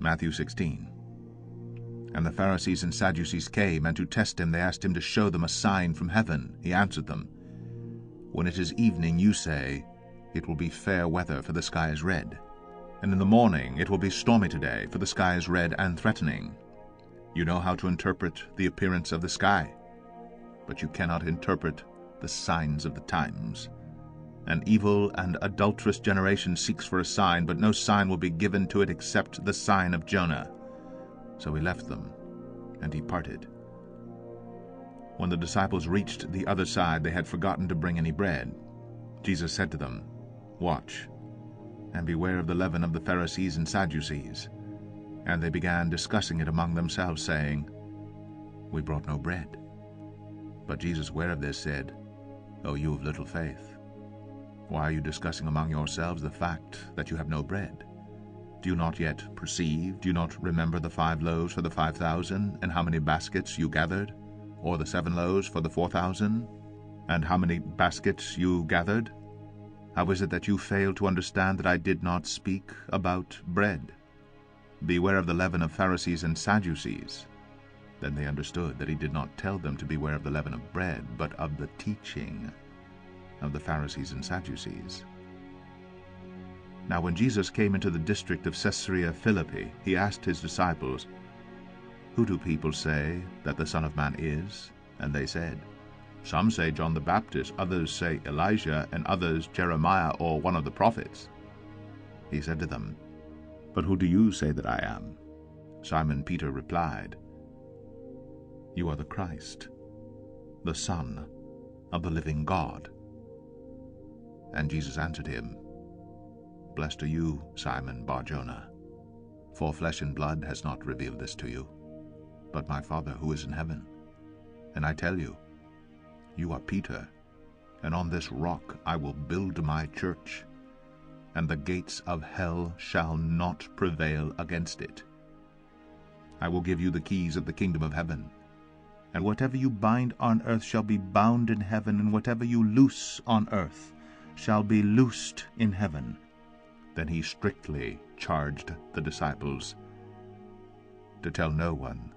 Matthew 16. And the Pharisees and Sadducees came, and to test him they asked him to show them a sign from heaven. He answered them, When it is evening, you say, It will be fair weather, for the sky is red. And in the morning it will be stormy today, for the sky is red and threatening. You know how to interpret the appearance of the sky, but you cannot interpret the signs of the times. An evil and adulterous generation seeks for a sign, but no sign will be given to it except the sign of Jonah. So he left them and departed. When the disciples reached the other side, they had forgotten to bring any bread. Jesus said to them, Watch, and beware of the leaven of the Pharisees and Sadducees. And they began discussing it among themselves, saying, We brought no bread. But Jesus, aware of this, said, O you of little faith, why are you discussing among yourselves the fact that you have no bread? Do you not yet perceive? Do you not remember the 5 loaves for the 5,000, and how many baskets you gathered? Or the 7 loaves for the 4,000, and how many baskets you gathered? How is it that you fail to understand that I did not speak about bread? Beware of the leaven of Pharisees and Sadducees. Then they understood that he did not tell them to beware of the leaven of bread, but of the teaching of the Pharisees and Sadducees. Now when Jesus came into the district of Caesarea Philippi, he asked his disciples, Who do people say that the Son of Man is? And they said, Some say John the Baptist, others say Elijah, and others Jeremiah or one of the prophets. He said to them, But who do you say that I am? Simon Peter replied, You are the Christ, the Son of the living God. And Jesus answered him, Blessed are you, Simon Bar-Jonah, for flesh and blood has not revealed this to you, but my Father who is in heaven. And I tell you, you are Peter, and on this rock I will build my church, and the gates of hell shall not prevail against it. I will give you the keys of the kingdom of heaven, and whatever you bind on earth shall be bound in heaven, and whatever you loose on earth shall be loosed in heaven. Then he strictly charged the disciples to tell no one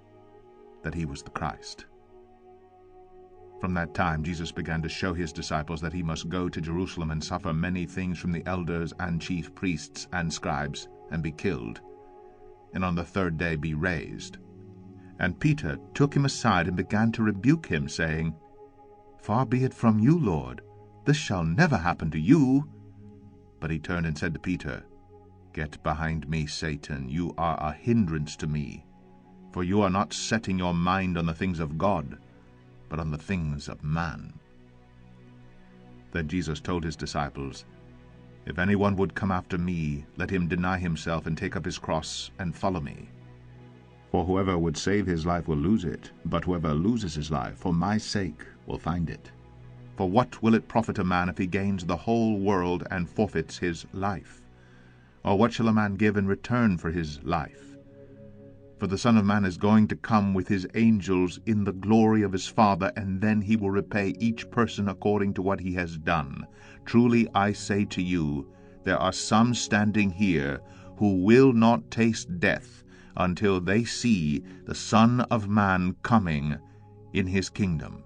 that he was the Christ. From that time Jesus began to show his disciples that he must go to Jerusalem and suffer many things from the elders and chief priests and scribes, and be killed, and on the 3rd day be raised. And Peter took him aside and began to rebuke him, saying, Far be it from you, Lord, this shall never happen to you. But he turned and said to Peter, Get behind me, Satan, you are a hindrance to me, for you are not setting your mind on the things of God, but on the things of man. Then Jesus told his disciples, If anyone would come after me, let him deny himself and take up his cross and follow me. For whoever would save his life will lose it, but whoever loses his life for my sake will find it. For what will it profit a man if he gains the whole world and forfeits his life? Or what shall a man give in return for his life? For the Son of Man is going to come with his angels in the glory of his Father, and then he will repay each person according to what he has done. Truly I say to you, there are some standing here who will not taste death until they see the Son of Man coming in his kingdom.